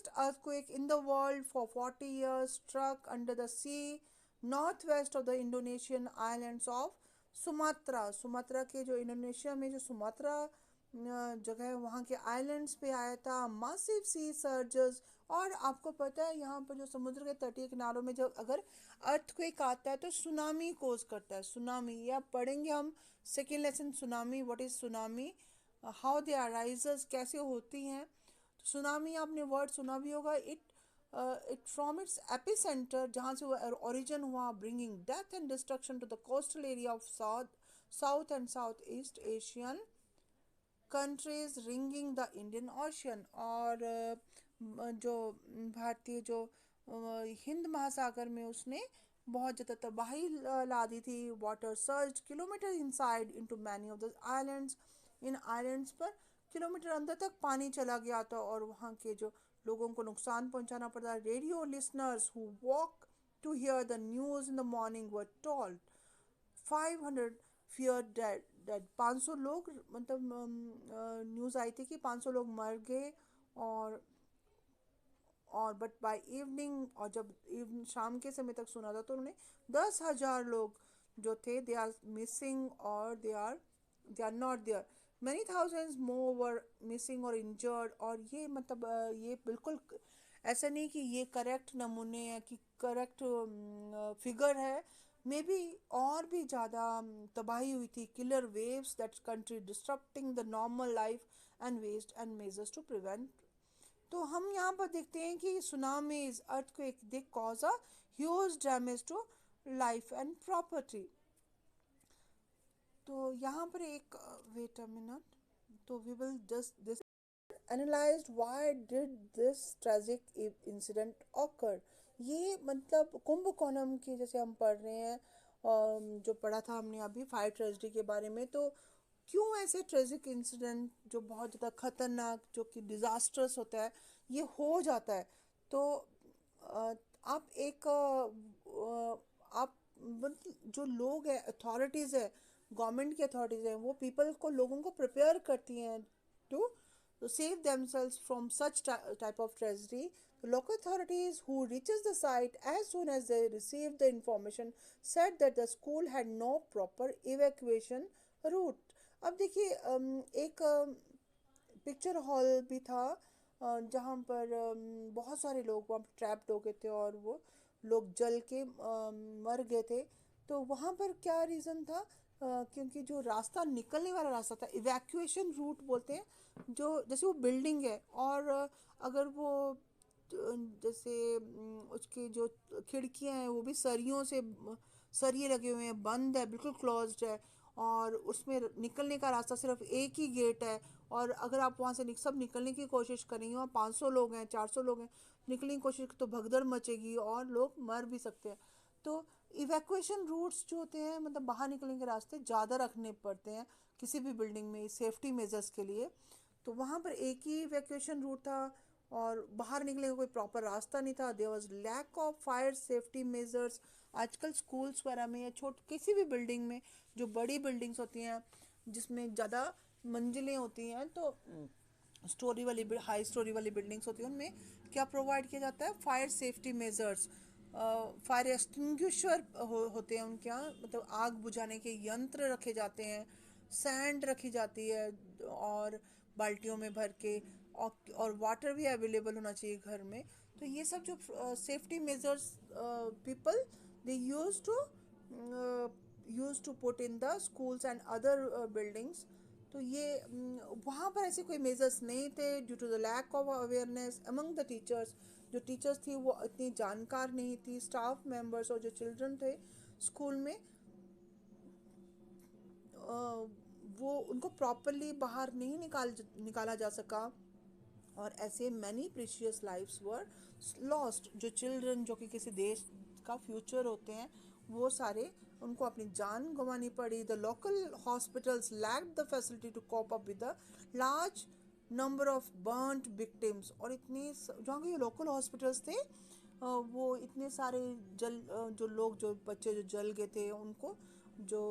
biggest earthquake in the world for 40 years struck under the sea northwest of the Indonesian islands of Sumatra. Sumatra के जो Indonesia में जो Sumatra जगह है वहाँ के आइलैंड्स पे आया था मासिव सी सर्जेस। और आपको पता है यहाँ पर जो समुद्र के तटीय किनारों में जब अगर अर्थक्वेक आता है तो सुनामी कोज करता है। सुनामी या पढ़ेंगे हम second lesson tsunami, what is tsunami, how they arises, कैसे होती हैं। तो सुनामी आपने वर्ड सुना भी होगा। इट फ्रॉम इट्स एपिसेंटर जहाँ से वो ओरिजिन हुआ, bringing death and destruction to the coastal area of south and south east Asian countries ringing the Indian ocean. और जो भारतीय जो हिंद महासागर में उसने बहुत ज़्यादा तबाही ला दी थी। Water surge kilometre inside into many of the islands. In islands पर किलोमीटर अंदर तक पानी चला गया था और वहाँ के जो लोगों को नुकसान पहुँचाना पड़ा। Radio listeners who woke to hear the news in the morning were told 500 fear dead. 500 लोग मतलब न्यूज़ आई थी कि 500 लोग मर गए। और बट बाय इवनिंग, और जब शाम के समय तक सुना था तो उन्होंने 10,000 लोग जो थे दे आर मिसिंग और they are not there. Many thousands more were missing और इंजर्ड। और ये मतलब ये बिल्कुल ऐसा नहीं कि ये करेक्ट नमूने है कि करेक्ट फिगर है। मे बी और भी ज़्यादा तबाही हुई थी। Killer waves that country disturbing the normal life and waste and measures to prevent. तो हम यहाँ पर देखते हैं कि tsunamis earthquake they cause a huge damage to life and property. तो यहाँ पर एक वेट अ मिनट, तो we will just this analysed why did this tragic incident occur. ये मतलब कुंभकोणम की जैसे हम पढ़ रहे हैं जो पढ़ा था हमने अभी फायर ट्रेजिडी के बारे में। तो क्यों ऐसे ट्रेजिक इंसिडेंट जो बहुत ज़्यादा खतरनाक जो कि डिज़ास्टर्स होता है ये हो जाता है। तो आप एक आप जो लोग हैं अथॉरिटीज़ है, गवर्नमेंट की अथॉरिटीज़ हैं, वो पीपल को लोगों को प्रिपेयर करती हैं to save themselves from such type of tragedy. The local authorities who reaches the site as soon as they received the information said that the school had no proper evacuation route. अब देखिए एक picture hall भी था जहाँ पर बहुत सारे लोग वहाँ पर ट्रैप्ड हो गए थे और वो लोग जल के मर गए थे। तो वहाँ पर क्या रीज़न था, क्योंकि जो रास्ता निकलने वाला रास्ता था इवैक्यूएशन रूट बोलते हैं, जो जैसे वो बिल्डिंग है और अगर वो जैसे उसकी जो खिड़कियां हैं वो भी सरियों से सरिये लगे हुए हैं, बंद है, बिल्कुल क्लोज्ड है और उसमें निकलने का रास्ता सिर्फ एक ही गेट है। और अगर आप वहाँ से सब निकलने की कोशिश करेंगे और 500 लोग हैं 400 लोग हैं निकलने की कोशिश तो भगदड़ मचेगी और लोग मर भी सकते हैं। तो इवैक्यूएशन रूट्स जो होते हैं मतलब बाहर निकलने के रास्ते ज़्यादा रखने पड़ते हैं किसी भी बिल्डिंग में सेफ्टी मेजर्स के लिए। तो वहाँ पर एक ही इवैक्यूएशन रूट था और बाहर निकलने का कोई प्रॉपर रास्ता नहीं था। There was lack of fire safety measures. आजकल स्कूल्स वगैरह में या किसी भी बिल्डिंग में जो बड़ी बिल्डिंग्स होती हैं जिसमें ज़्यादा मंजिलें होती हैं तो स्टोरी वाली हाई स्टोरी वाली बिल्डिंग्स होती हैं उनमें क्या प्रोवाइड किया जाता है, fire safety measures. Fire extinguisher होते हैं उनके यहाँ, मतलब आग बुझाने के यंत्र रखे जाते हैं, सैंड रखी जाती है और बाल्टियों में भर के, और वाटर भी अवेलेबल होना चाहिए घर में। तो ये सब जो safety measures people they use to put in the schools and other buildings. तो ये वहाँ पर ऐसे कोई मेजर्स नहीं थे due to the lack of awareness among the teachers. जो टीचर्स थी वो इतनी जानकार नहीं थी, स्टाफ मेंबर्स और जो चिल्ड्रन थे स्कूल में वो उनको प्रॉपरली बाहर नहीं निकाला जा सका और ऐसे many precious lifes were lost. जो चिल्ड्रन जो कि किसी देश का फ्यूचर होते हैं वो सारे उनको अपनी जान गंवानी पड़ी। The local hospitals lacked the facility to cope up with the large number of burned victims. और इतने जहाँ के लोकल हॉस्पिटल्स थे वो इतने सारे जो लोग जो बच्चे जो जल गए थे उनको जो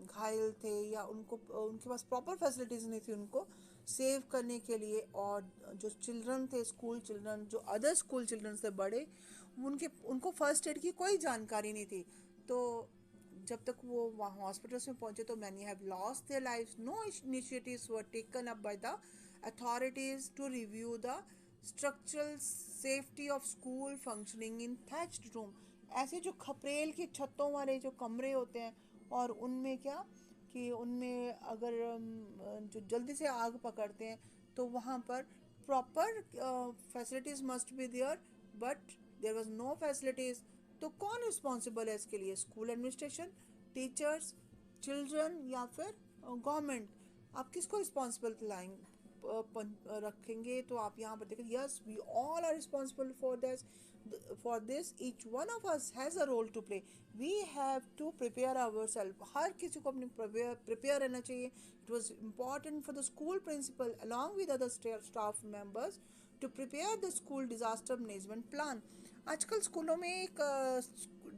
घायल थे या उनको उनके पास प्रॉपर फैसिलिटीज़ नहीं थी उनको सेव करने के लिए। और जो चिल्ड्रन थे, स्कूल चिल्ड्रन, जो अदर स्कूल चिल्ड्रन से बड़े, उनको फर्स्ट एड की कोई जानकारी नहीं थी। तो जब तक वो वहाँ हॉस्पिटल्स में पहुंचे तो many have lost their lives. No initiatives were taken up by the authorities to review the structural safety of school functioning in thatched room. ऐसे जो खपरेल की छतों वाले जो कमरे होते हैं, और उनमें क्या कि उनमें अगर जो जल्दी से आग पकड़ते हैं, तो वहाँ पर proper facilities must be there, but there was no facilities. तो कौन रिस्पॉन्सिबल है इसके लिए? स्कूल एडमिनिस्ट्रेशन, टीचर्स, चिल्ड्रन, या फिर गवर्नमेंट? आप किसको रिस्पॉन्सिबल रखेंगे? तो आप यहाँ पर देखें, yes we all are responsible for this. Each one of us has a role to play. We have to prepare our self. हर किसी को अपने प्रिपेयर रहना चाहिए। It was important for the school principal along with other staff members to prepare the school disaster management plan. आजकल स्कूलों में एक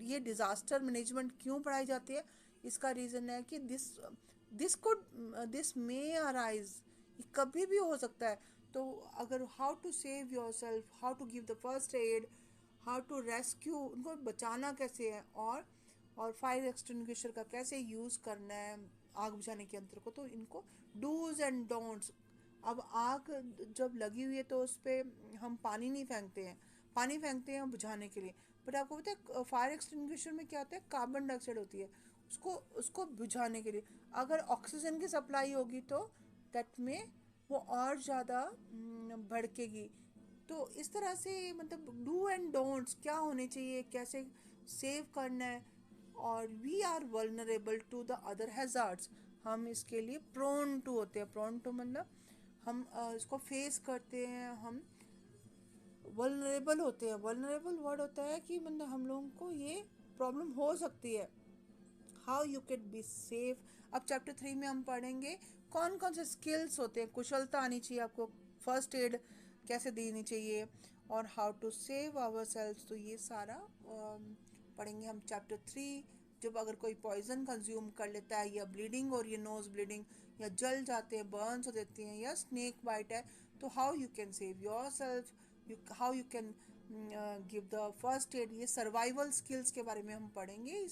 ये डिजास्टर मैनेजमेंट क्यों पढ़ाई जाती है? इसका रीज़न है कि दिस मे अराइज, कभी भी हो सकता है। तो अगर how to save yourself, how to give the first aid, how to rescue, उनको बचाना कैसे है, और फायर एक्सटिंग्विशर का कैसे यूज़ करना है आग बुझाने के यंत्र को, तो इनको डूज एंड डोंट्स। अब आग जब लगी हुई है तो उस पर हम पानी नहीं फेंकते हैं, पानी फेंकते हैं बुझाने के लिए। बट आपको पता है फायर एक्सटिंग्विशर में क्या होता है? कार्बन डाइऑक्साइड होती है, उसको उसको बुझाने के लिए। अगर ऑक्सीजन की सप्लाई होगी तो दैट में वो और ज़्यादा भड़केगी। तो इस तरह से मतलब डू एंड डोंट्स क्या होने चाहिए, कैसे सेव करना है। और we are vulnerable to the other hazards. हम इसके लिए प्रोन टू होते हैं। प्रोन टू मतलब हम इसको फेस करते हैं, हम वल्नरेबल होते हैं। वल्नरेबल वर्ड होता है कि मतलब हम लोगों को ये प्रॉब्लम हो सकती है। How you can be safe. अब चैप्टर 3 में हम पढ़ेंगे कौन कौन से स्किल्स होते हैं। कुशलता आनी चाहिए आपको, फर्स्ट एड कैसे देनी चाहिए, और how to save ourself. तो ये सारा पढ़ेंगे हम चैप्टर 3। जब अगर कोई पॉइजन कंज्यूम कर लेता है, या ब्लीडिंग हो रही है, नोज ब्लीडिंग, या जल जाते हैं, बर्न्स हो देती हैं, या स्नेक बाइट है, तो how you can save yourself, how you can give the first add. ये सर्वाइवल स्किल्स के बारे में हम पढ़ेंगे इस